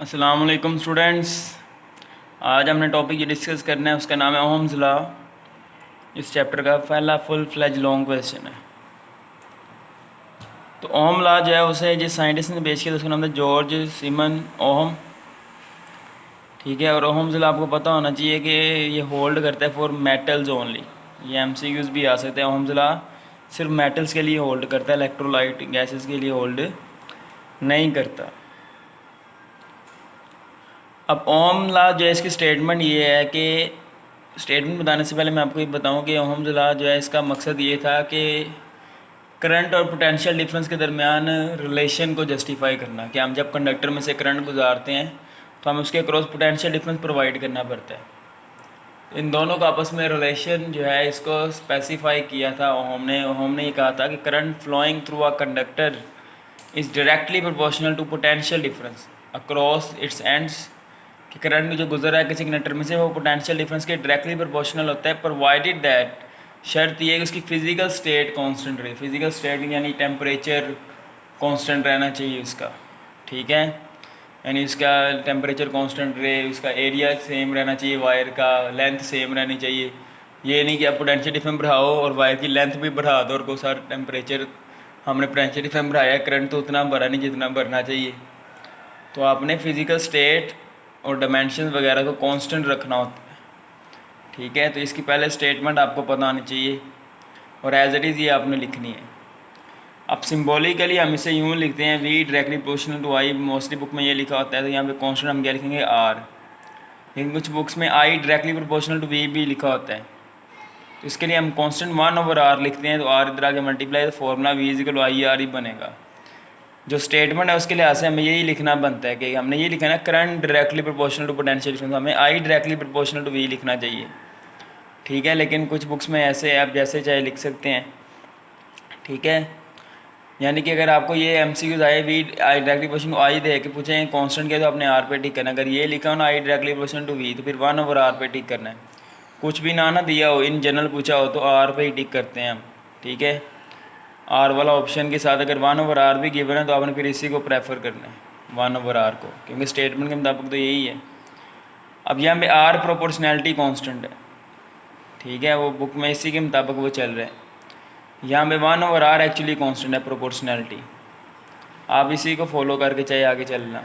अस्सलाम वालेकुम स्टूडेंट्स। आज हमने टॉपिक ये डिस्कस करना है, उसका नाम है ओहम्स लॉ। इस चैप्टर का पहला फुल फ्लेज लॉन्ग क्वेश्चन है। तो ओहम लॉ जो है उसे जिस साइंटिस्ट ने पेश किया उसका नाम था जॉर्ज सिमन ओहम। ठीक है, और ओहम्स लॉ आपको पता होना चाहिए कि ये होल्ड करता है फॉर मेटल्स ओनली। ये एमसीक्यूज भी आ सकते हैं। ओहम्स लॉ सिर्फ मेटल्स के लिए होल्ड करता है, इलेक्ट्रोलाइट गैसेस के लिए होल्ड नहीं करता। अब ओम लॉ जो है इसकी स्टेटमेंट ये है कि स्टेटमेंट बताने से पहले मैं आपको ये बताऊं कि ओहम्स लॉ जो है इसका मकसद ये था कि करंट और पोटेंशियल डिफरेंस के दरमियान रिलेशन को जस्टिफाई करना, कि हम जब कंडक्टर में से करंट गुजारते हैं तो हमें उसके क्रॉस पोटेंशियल डिफरेंस प्रोवाइड करना पड़ता है। इन दोनों का आपस में रिलेशन जो है इसको स्पेसिफाई किया था ओहम ने ये कहा था कि current flowing through a conductor is directly proportional to potential difference across its ends, कि करंट जो गुजर रहा है किसी कंडक्टर में से वो पोटेंशियल डिफरेंस के डायरेक्टली प्रोपोर्शनल होता है, प्रोवाइडेड दैट, शर्त ये है कि उसकी फिजिकल स्टेट कांस्टेंट रहे। फिजिकल स्टेट यानी टेम्परेचर कांस्टेंट रहना चाहिए उसका। ठीक है, यानी उसका टेम्परेचर कांस्टेंट रहे, उसका एरिया सेम रहना चाहिए, वायर का लेंथ सेम रहनी चाहिए। ये नहीं कि आप पोटेंशियल डिफरेंस बढ़ाओ और वायर की लेंथ भी बढ़ा दो और को सारा टेम्परेचर, हमने पोटेंशियल डिफरेंस बढ़ाया, करंट तो उतना भरा नहीं जितना भरना चाहिए। तो आपने फिजिकल स्टेट और डायमेंशन वगैरह को कांस्टेंट रखना होता है। ठीक है, तो इसकी पहले स्टेटमेंट आपको पता होनी चाहिए और एज इट इज़ ये आपने लिखनी है। अब सिम्बॉलिकली हम इसे यूँ लिखते हैं V directly proportional to I. Mostly book में ये लिखा होता है, तो यहाँ पे कांस्टेंट हम क्या लिखेंगे आर। लेकिन कुछ बुक्स में I directly proportional to V भी लिखा होता है, तो इसके लिए हम कांस्टेंट 1/r लिखते हैं। तो आर इधर आके मल्टीप्लाई, तो formula V is equal to I R ही बनेगा। जो स्टेटमेंट है उसके लिहाज से हमें यही लिखना बनता है कि हमने ये लिखा है ना, current directly proportional to potential difference, हमें I directly proportional to V लिखना चाहिए। ठीक है, लेकिन कुछ बुक्स में ऐसे आप जैसे चाहे लिख सकते हैं। ठीक है, यानी कि अगर आपको ये एमसीक्यूज आए V I directly proportional to I दे के पूछे कांस्टेंट के, तो आपने आर पे टिक करना। अगर ये लिखा हो ना I directly proportional to V, तो फिर 1/r पे टिक करना है। कुछ भी ना दिया हो, इन जनरल पूछा हो, तो आर पे ही टिक करते हैं हम। ठीक है, आर वाला ऑप्शन के साथ अगर 1/r भी गिवन है तो आपने फिर इसी को प्रेफर करना है 1/r को, क्योंकि स्टेटमेंट के मुताबिक तो यही है। अब यहाँ पे आर प्रोपोर्शनैलिटी कांस्टेंट है। ठीक है, वो बुक में इसी के मुताबिक वो चल रहा है। यहाँ पे 1/r एक्चुअली कांस्टेंट है प्रोपोर्शनैलिटी। आप इसी को फॉलो करके चाहे आगे चलना।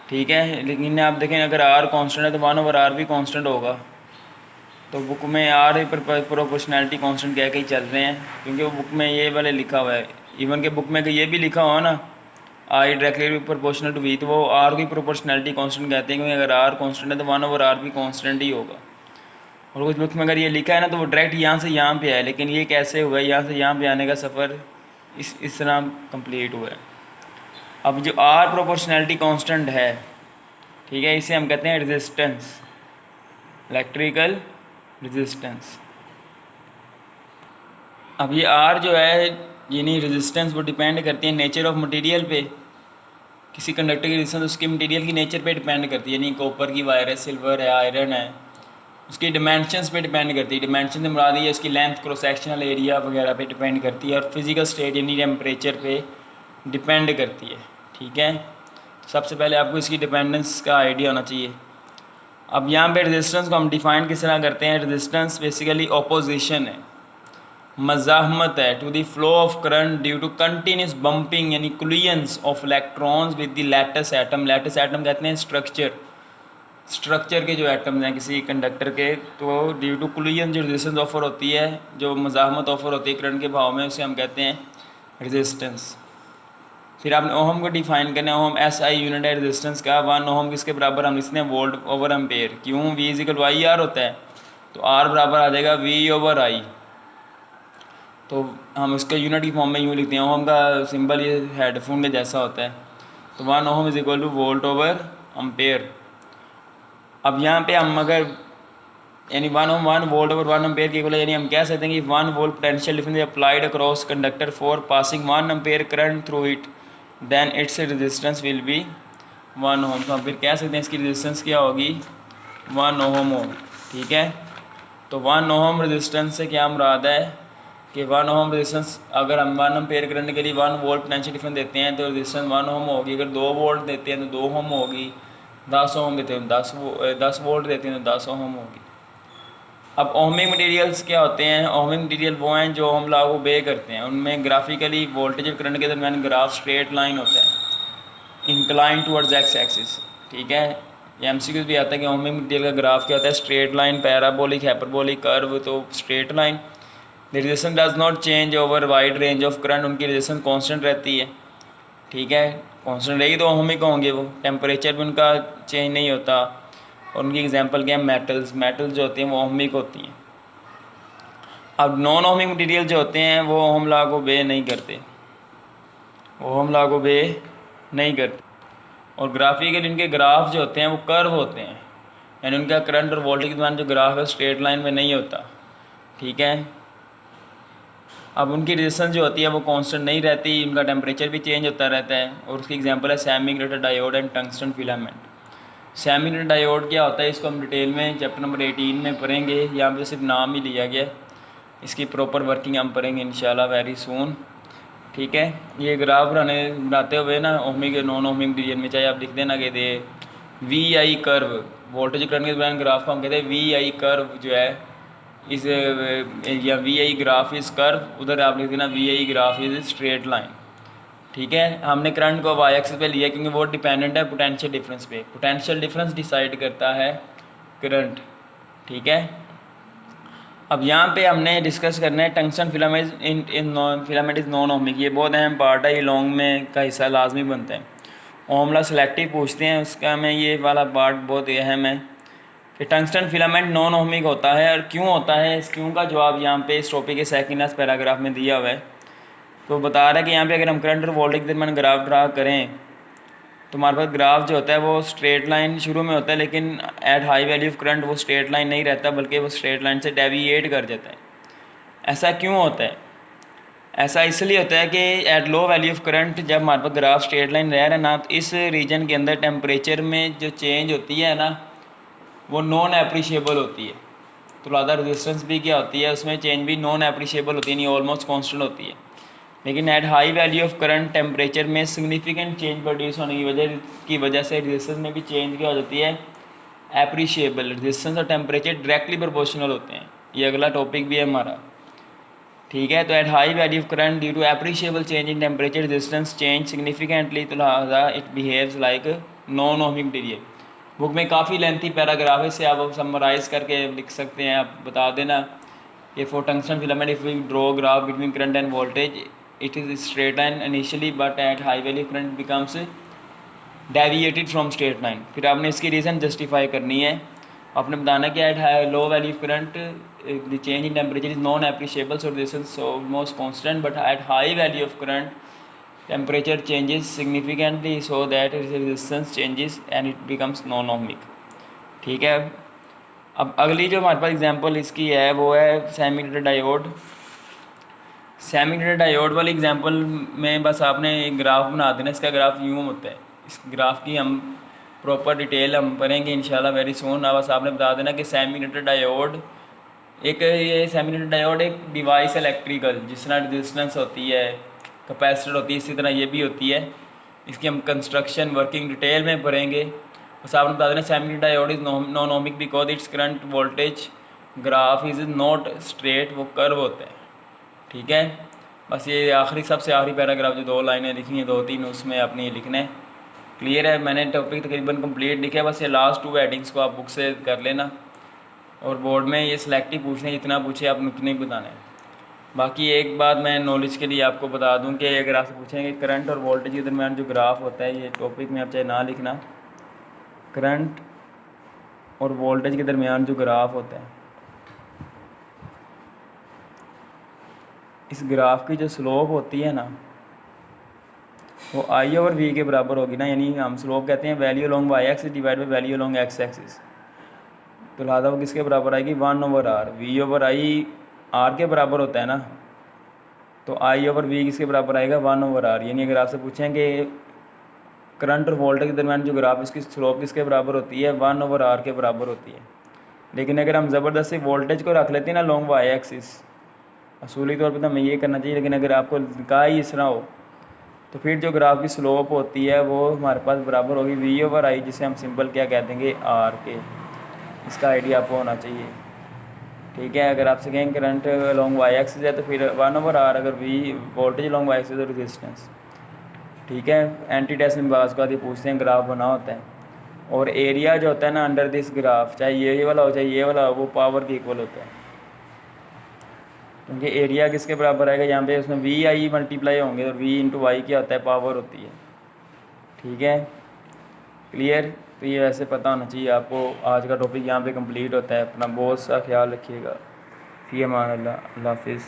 ठीक है, लेकिन आप देखें अगर आर कांस्टेंट है तो 1/r भी कांस्टेंट होगा। तो बुक में आर प्रोपोर्शनैलिटी कांस्टेंट कह के ही चल रहे हैं, क्योंकि वो बुक में ये वाले लिखा हुआ है। इवन के बुक में कि ये भी लिखा हुआ ना I directly proportional to V, तो वो आर की प्रोपोर्शनैलिटी कांस्टेंट कहते हैं, क्योंकि अगर आर कांस्टेंट है तो 1/r भी कांस्टेंट ही होगा। और कुछ बुक में अगर ये लिखा है ना तो वो डायरेक्ट यहाँ से यहाँ पे है, लेकिन ये कैसे हुआ है, यहाँ से यहाँ पे आने का सफ़र इस तरह कंप्लीट हुआ है। अब जो आर प्रोपोर्शनैलिटी कांस्टेंट है, ठीक है, इसे हम कहते हैं रेजिस्टेंस, इलेक्ट्रिकल रेजिस्टेंस। अब ये आर जो है यानी रेजिस्टेंस वो डिपेंड करती है नेचर ऑफ मटेरियल पे। किसी कंडक्टर की रेजिस्टेंस उसके मटेरियल की नेचर पे डिपेंड करती है, यानी कॉपर की वायर है, सिल्वर है, आयरन है, उसकी डिमेंशंस पे डिपेंड करती है। डिमेंशन से मुराद ये उसकी लेंथ, क्रॉस सेक्शनल एरिया वगैरह पे डिपेंड करती है, और फिजिकल स्टेट यानी टेम्परेचर पे डिपेंड करती है। ठीक है, तो सबसे पहले आपको इसकी डिपेंडेंस का आइडिया होना चाहिए। अब यहाँ पे रेजिस्टेंस को हम डिफ़ाइन किस तरह करते हैं। रेजिस्टेंस बेसिकली ऑपोजिशन है, मज़ाहमत है to the flow of current due to continuous bumping यानी collisions of electrons with the lattice atom. Lattice atom कहते हैं स्ट्रक्चर के जो एटम्स हैं किसी कंडक्टर के, तो ड्यू टू कोलिजन जो रेजिस्टेंस ऑफर होती है, जो मज़ाहमत ऑफर होती है करंट के भाव में, उसे हम कहते हैं रेजिस्टेंस। फिर आपने ओहम को डिफाइन करना है। ओहम एस आई यूनिट है रेजिस्टेंस का। 1 ओहम किसके बराबर हम लिखते हैं वोल्ट ओवर एम्पेयर। क्यों, V is equal Y R होता है, तो आर बराबर आ जाएगा वी ओवर आई। तो हम इसका यूनिट की फॉर्म में यूँ लिखते हैं। ओहम का सिंबल ये हेडफोन के जैसा होता है, तो 1 ohm is equal to volt over ampere. अब यहाँ पे हम अगर यानी 1 ओहम 1 वोल्ट ओवर 1 एम्पेयर के इक्वल है, यानी हम कह सकते हैं कि 1 volt potential difference applied across conductor for passing 1 ampere current through it, then its resistance will be 1 ohm. तो हम फिर कह सकते हैं इसकी रेजिस्टेंस क्या होगी, 1 ओहम होगी। ठीक है, तो 1 ओहम रेजिस्टेंस से क्या मुराद है कि 1 ओम रेजिस्टेंस, अगर हम 1 एम्पेयर करंट के लिए 1 वोल्ट पोटेंशियल डिफरेंस देते हैं तो रेजिस्टेंस 1 ओम होगी। अगर 2 वोल्ट देते हैं तो 2 ओम होगी, 10 ओम देते हैं 10 वोल्ट देते हैं तो 10 ओम होगी। अब ओमिक मटेरियल्स क्या होते हैं? ओमिक मटेरियल वो हैं जो हम लॉ को ओबे करते हैं। उनमें ग्राफिकली वोल्टेज और करंट के दरमियान ग्राफ स्ट्रेट लाइन होता है, इंक्लाइन टुवर्ड्स एक्स एक्सिस। ठीक है, ये एमसीक्यू भी आता है कि ओमिक मटेरियल का ग्राफ क्या होता है? Straight line, parabolic, hyperbolic, curve. तो straight line, the resistance does not change over wide range of current, उनकी रेजिस्टेंस कांस्टेंट रहती है। ठीक है, कांस्टेंट रहेगी तो ओमिक होंगे वो। टेम्परेचर भी उनका चेंज नहीं होता। और उनकी एग्जांपल क्या है? मेटल्स जो होती हैं वो ओमिक होती हैं। अब नॉन ओमिक मटेरियल जो होते हैं वो ओम लॉ को ओबे नहीं करते, वो ओम लॉ को ओबे नहीं करते। और ग्राफिकल इनके ग्राफ जो होते हैं वो कर्व होते हैं, यानी उनका करंट और वोल्टेज के दरमियान जो ग्राफ है स्ट्रेट लाइन में नहीं होता। ठीक है, अब उनकी रेजिस्टेंस जो होती है वो कांस्टेंट नहीं रहती, उनका टेम्परेचर भी चेंज होता रहता है। और उसकी एग्जांपल है semi conductor diode and tungsten filament. Semi conductor diode क्या होता है इसको हम डिटेल में चैप्टर नंबर 18 में पढ़ेंगे। यहाँ पे सिर्फ नाम ही लिया गया, इसकी प्रॉपर वर्किंग हम पढ़ेंगे इंशाल्लाह वेरी सून। ठीक है, ये ग्राफ बनाते हुए ना ओमिक नॉन ओमिक मटेरियल में चाहे आप लिख देना कि the V I curve, voltage current के दरमियान ग्राफ को हम कहते हैं वी आई कर्व जो है इस, या V I graph is curve, उधर आप लिख देना V I graph is straight line. ठीक है, हमने करंट को वाई एक्सिस पे लिया क्योंकि वो डिपेंडेंट है पोटेंशियल डिफरेंस पे। पोटेंशियल डिफरेंस डिसाइड करता है करंट। ठीक है, अब यहाँ पे हमने डिस्कस करना है tungsten filament is non ohmic. ये बहुत अहम पार्ट है, ये लॉन्ग में का हिस्सा लाजमी बनता है। ओमला सेलेक्टिव पूछते हैं, उसका में ये वाला पार्ट बहुत अहम है कि टंगस्टन फिलामेंट नॉन ओमिक होता है। और क्यों होता है, इस क्यों का जवाब यहाँ पे इस टॉपिक के सेकंड लास्ट पैराग्राफ में दिया हुआ है। तो बता रहा है कि यहाँ पे अगर हम करंट और वोल्टेज के दरमियान ग्राफ ड्रा करें तो हमारे पास ग्राफ जो होता है वो स्ट्रेट लाइन शुरू में होता है, लेकिन eight high value of current वो स्ट्रेट लाइन नहीं रहता, बल्कि वो स्ट्रेट लाइन से डेविएट कर जाता है। ऐसा क्यों होता है? ऐसा इसलिए होता है कि at low value of current जब हमारे पास ग्राफ स्ट्रेट लाइन रह रहा है ना, तो इस रीजन के अंदर टेम्परेचर में जो चेंज होती है ना वो नॉन एप्रिशिएबल होती है। तो लिहाजा रेजिस्टेंस भी क्या होती है, उसमें चेंज भी नॉन एप्रिशिएबल होती है, नहीं ऑलमोस्ट कॉन्स्टेंट होती है। लेकिन eight high value of current temperature में सिग्निफिकेंट चेंज प्रोड्यूस होने की वजह से रेजिस्टेंस में भी चेंज क्या हो जाती है? एप्रिशिएबल। रेजिस्टेंस और टेम्परेचर डायरेक्टली प्रोपोर्शनल होते हैं, ये अगला टॉपिक भी है हमारा। ठीक है, तो at high value of current due to appreciable change in temperature resistance change significantly, तो लिहाजा it behaves like non ohmic material. Book में काफ़ी लेंथी पैराग्राफ है, इससे आप समराइज़ करके लिख सकते हैं। आप बता देना कि for tungsten filament if we draw graph between current and voltage it is straight line initially but at high value current becomes deviated from straight line। फिर आपने इसकी रीज़न जस्टिफाई करनी है, आपने बताना कि at high low value current the change in temperature is non appreciable, so this is almost constant, but at high value of current temperature changes significantly so that resistance changes and it becomes non ohmic। ठीक है, अब अगली जो हमारे पास example इसकी है वो है semi conductor diode. Semi conductor diode वाली एग्जांपल में बस आपने एक ग्राफ बना देना, इसका ग्राफ यूँ होता है। इस ग्राफ की हम प्रॉपर डिटेल हम पढ़ेंगे इंशाल्लाह वेरी सून। बस आपने बता देना कि सेमी कंडक्टर डायोड ये सेमी कंडक्टर डायोड एक डिवाइस इलेक्ट्रिकल, जिस तरह रेजिस्टेंस होती है, कैपेसिटर होती है, इसी तरह ये भी होती है। इसकी हम कंस्ट्रक्शन वर्किंग डिटेल में पढ़ेंगे। बस आपने बता देना semi conductor diode is non ohmic because its current voltage graph is not straight, वो कर्व होता है। ठीक है, बस ये आखिरी सबसे आखिरी पैराग्राफ जो 2 लाइनें लिखी हैं 2-3 उसमें आपने ये लिखना है। क्लियर है, मैंने टॉपिक तकरीबन कंप्लीट लिखा है, बस ये लास्ट 2 हेडिंग्स को आप बुक से कर लेना। और बोर्ड में ये सिलेक्टिव पूछने, जितना पूछे आप उतने ही बताना है। बाकी एक बात मैं नॉलेज के लिए आपको बता दूं कि अगर आपसे पूछेंगे करंट और वोल्टेज के दरमियान जो ग्राफ होता है, ये टॉपिक में आप चाहे ना लिखना, करंट और वोल्टेज के दरमियान जो ग्राफ होता है, इस ग्राफ की जो स्लोप होती है ना वो आई ओवर वी के बराबर होगी ना, यानी हम स्लोप कहते हैं value along Y axis divide by value along X axis. तो लिहाजा वो किसके बराबर आएगी? 1 over R. V over I R के बराबर होता है ना, तो आई ओवर वी किसके बराबर आएगा? 1 ओवर आर। यानी अगर आपसे पूछें कि करंट और वोल्टेज के दरमियान जो ग्राफ इसकी स्लोप किसके बराबर होती है? 1 ओवर आर के बराबर होती है। लेकिन अगर हम ज़बरदस्ती वोल्टेज को रख लेते हैं ना लॉन्ग वाई एक्सिस, असूली तौर पे तो हमें ये करना चाहिए, लेकिन अगर आपको कहा ही इस तरह हो तो फिर जो ग्राफ की स्लोप होती है वो हमारे पास बराबर होगी V/I, जिसे हम सिंपल क्या कह देंगे आर के। इसका आइडिया आपको होना चाहिए, ठीक है। अगर आपसे कहें करंट लॉन्ग वाई एक्सिस है तो फिर 1/R, अगर V voltage long Y axis है तो रेजिस्टेंस, ठीक है। एंटी टेस्ट में बात ये पूछते हैं, ग्राफ बना होता है और एरिया जो होता है ना अंडर दिस ग्राफ, चाहे ये वाला हो चाहे ये वाला हो, वो पावर के इक्वल होता है, क्योंकि एरिया किसके बराबर आएगा यहाँ पे, उसमें VI मल्टीप्लाई होंगे और V/Y क्या होता है, पावर होती है, ठीक है। क्लियर। तो ये वैसे पता होना चाहिए आपको। आज का टॉपिक यहाँ पे कंप्लीट होता है। अपना बहुत सा ख्याल रखिएगा। फ़ी अमान अल्लाह, अल्लाह हाफिज़।